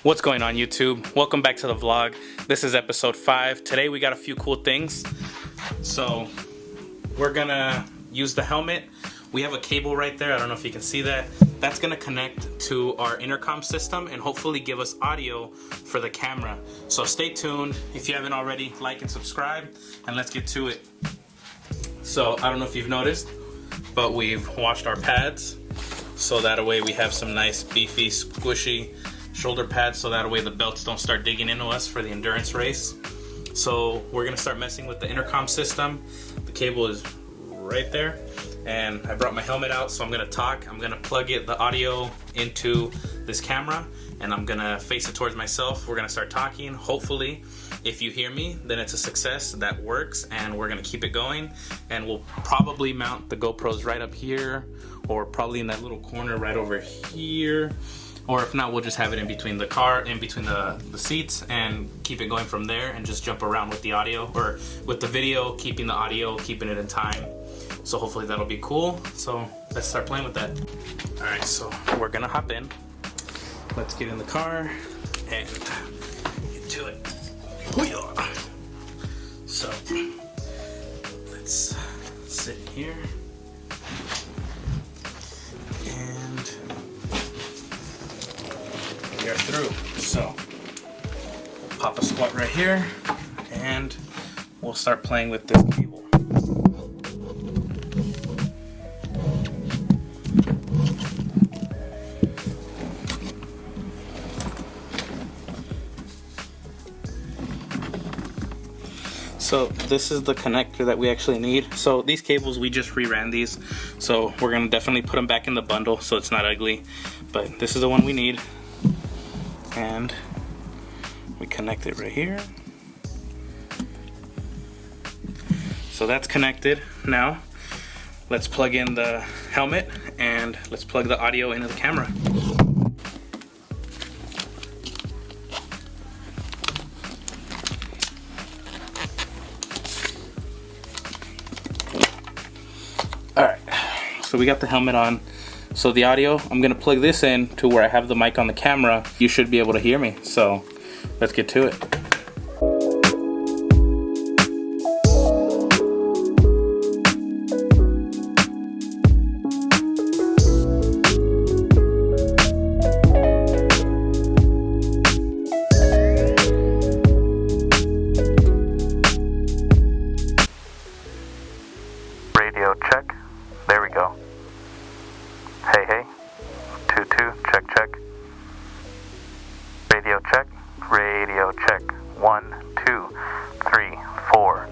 What's going on, YouTube? Welcome back to the vlog. This is episode 5. Today we got a few cool things. So we're gonna use the helmet. We have a cable right there. I don't know if you can see that. That's gonna connect to our intercom system and hopefully give us audio for the camera. So stay tuned. If you haven't already, like and subscribe, and let's get to it. So I don't know if you've noticed, but we've washed our pads. So that way we have some nice beefy, squishy shoulder pads, so that way the belts don't start digging into us for the endurance race. So we're gonna start messing with the intercom system. The cable is right there, and I brought my helmet out, so I'm gonna talk. I'm gonna plug the audio into this camera, and I'm gonna face it towards myself. We're gonna start talking. Hopefully, if you hear me, then it's a success. That works, and we're gonna keep it going. And we'll probably mount the GoPros right up here, or probably in that little corner right over here. Or if not, we'll just have it in between the car, in between the seats, and keep it going from there, and just jump around with the audio, or with the video, keeping the audio, keeping it in time. So hopefully that'll be cool. So let's start playing with that. All right, so we're gonna hop in. Let's get in the car and get to it. So let's sit here. We are through. So pop a squat right here, and we'll start playing with this cable. So this is the connector that we actually need. So these cables, we just reran these, so we're gonna definitely put them back in the bundle so it's not ugly, but this is the one we need. And we connect it right here. So that's connected. Now let's plug in the helmet, and let's plug the audio into the camera. Alright, so we got the helmet on. So the audio, I'm gonna plug this in to where I have the mic on the camera. You should be able to hear me. So let's get to it. Radio check. There we go. Hey, hey. 2-2, check, check. Radio check. Radio check. 1, 2, 3, 4.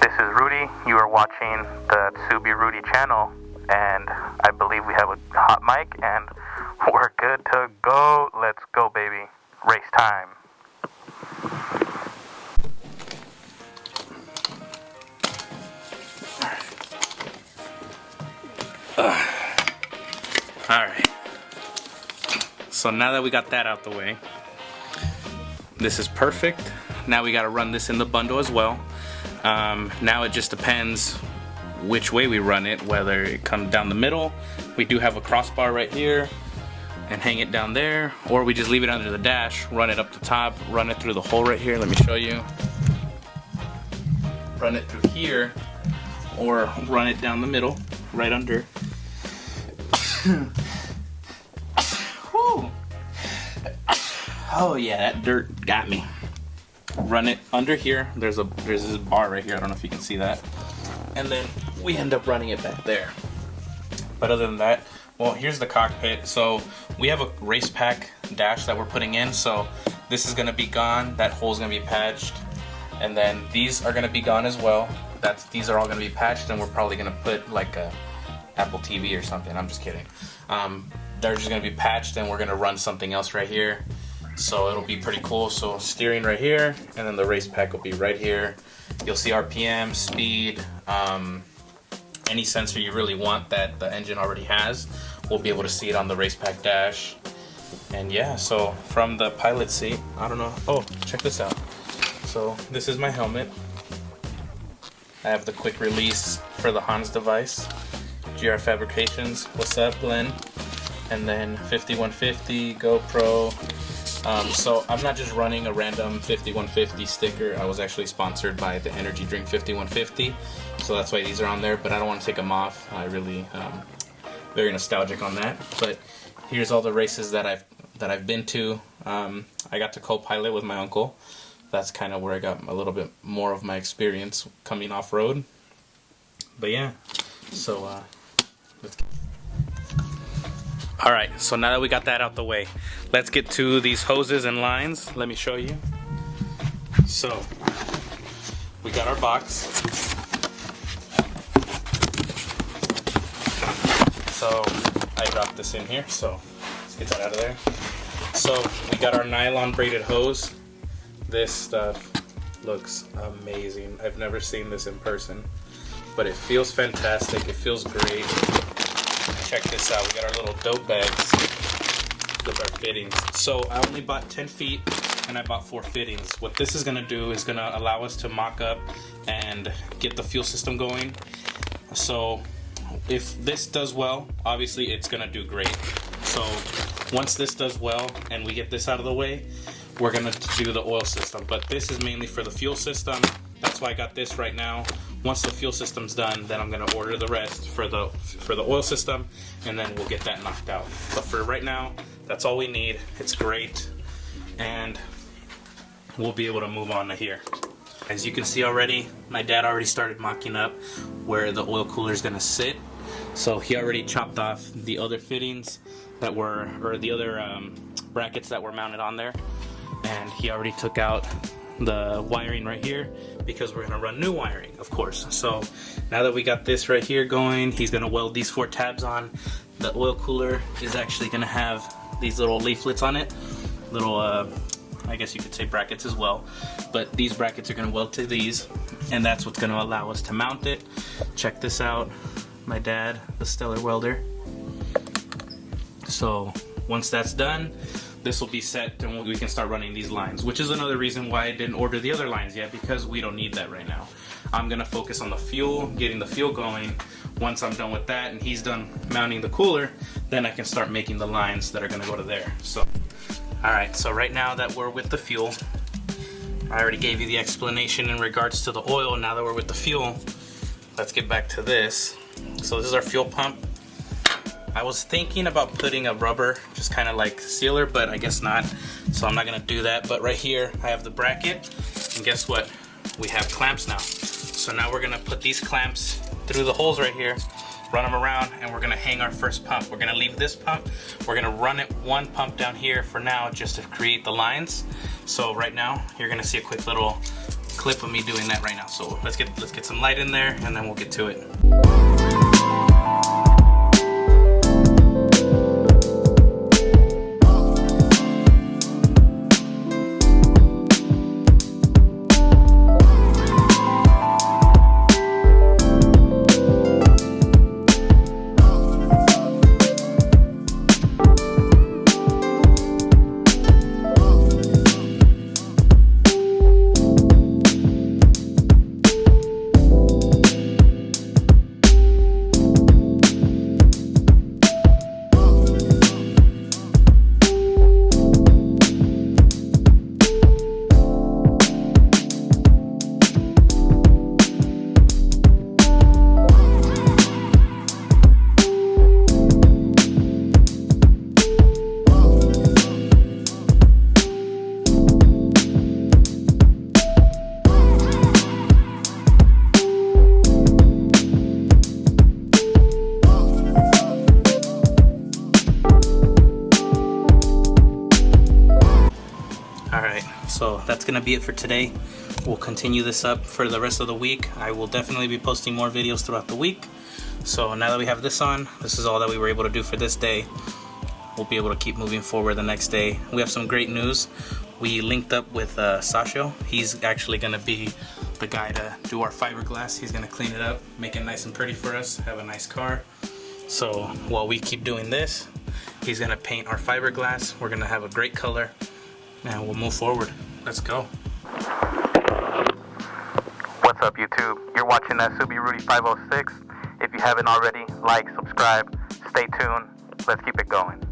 This is Rudy. You are watching the Tsubi Rudy channel, and I believe we have a hot mic, and we're good to go. Let's go, baby. Race time. Alright, so now that we got that out the way, this is perfect. Now we got to run this in the bundle as well. Now it just depends which way we run it, whether it comes down the middle. We do have a crossbar right here and hang it down there, or we just leave it under the dash, run it up the top, run it through the hole right here. Let me show you. Run it through here, or run it down the middle, right under. Oh yeah, that dirt got me. Run it under here. There's this bar right here. I don't know if you can see that. And then we end up running it back there. But other than that, well, here's the cockpit. So we have a race pack dash that we're putting in. So this is gonna be gone. That hole's gonna be patched. And then these are gonna be gone as well. These are all gonna be patched, and we're probably gonna put like a Apple TV or something. I'm just kidding. They're just gonna be patched, and we're gonna run something else right here. So it'll be pretty cool. So steering right here, and then the race pack will be right here. You'll see RPM, speed, any sensor you really want that the engine already has. We'll be able to see it on the race pack dash. And yeah, so from the pilot seat, I don't know. Oh, check this out. So this is my helmet. I have the quick release for the Hans device. GR Fabrications, what's up, Glenn? And then 5150, GoPro, So I'm not just running a random 5150 sticker. I was actually sponsored by the energy drink 5150, so that's why these are on there, but I don't want to take them off. I really very nostalgic on that. But here's all the races that I've been to. I got to co-pilot with my uncle. That's kind of where I got a little bit more of my experience coming off-road. But yeah, so let's get... Alright, so now that we got that out the way, let's get to these hoses and lines. Let me show you. So, we got our box. So, I dropped this in here, so let's get that out of there. So, we got our nylon braided hose. This stuff looks amazing. I've never seen this in person, but it feels fantastic. It feels great. Check this out. We got our little dope bags with our fittings. So I only bought 10 feet and I bought 4 fittings. What this is gonna do is gonna allow us to mock up and get the fuel system going. So if this does well, obviously it's gonna do great. So once this does well and we get this out of the way, we're gonna do the oil system. But this is mainly for the fuel system. That's why I got this right now. Once the fuel system's done, then I'm gonna order the rest for the oil system, and then we'll get that knocked out. But for right now, that's all we need. It's great, and we'll be able to move on to here. As you can see already, my dad already started mocking up where the oil cooler is gonna sit. So he already chopped off the other fittings that were, or the other brackets that were mounted on there, and he already took out the wiring right here because we're gonna run new wiring, of course. So now that we got this right here going, he's gonna weld these 4 tabs on. The oil cooler is actually gonna have these little leaflets on it, little I guess you could say brackets as well, but these brackets are gonna weld to these, and that's what's gonna allow us to mount it. Check this out, my dad, the Stellar Welder. So once that's done, this will be set and we can start running these lines, which is another reason why I didn't order the other lines yet, because we don't need that right now. I'm gonna focus on the fuel, getting the fuel going. Once I'm done with that and he's done mounting the cooler, then I can start making the lines that are gonna go to there. So, alright, so right now that we're with the fuel, I already gave you the explanation in regards to the oil. Now that we're with the fuel, let's get back to this. So this is our fuel pump. I was thinking about putting a rubber, just kind of like sealer, but I guess not. So I'm not gonna do that. But right here, I have the bracket, and guess what? We have clamps now. So now we're gonna put these clamps through the holes right here, run them around, and we're gonna hang our first pump. We're gonna leave this pump. We're gonna run it 1 pump down here for now, just to create the lines. So right now, you're gonna see a quick little clip of me doing that right now. So let's get some light in there, and then we'll get to it. So that's gonna be it for today. We'll continue this up for the rest of the week. I will definitely be posting more videos throughout the week. So now that we have this on, this is all that we were able to do for this day. We'll be able to keep moving forward the next day. We have some great news. We linked up with Sasho. He's actually gonna be the guy to do our fiberglass. He's gonna clean it up, make it nice and pretty for us, have a nice car. So while we keep doing this, he's gonna paint our fiberglass. We're gonna have a great color, and we'll move forward. Let's go. What's up, YouTube? You're watching that Subi-Rudy 506. If you haven't already, like, subscribe, stay tuned. Let's keep it going.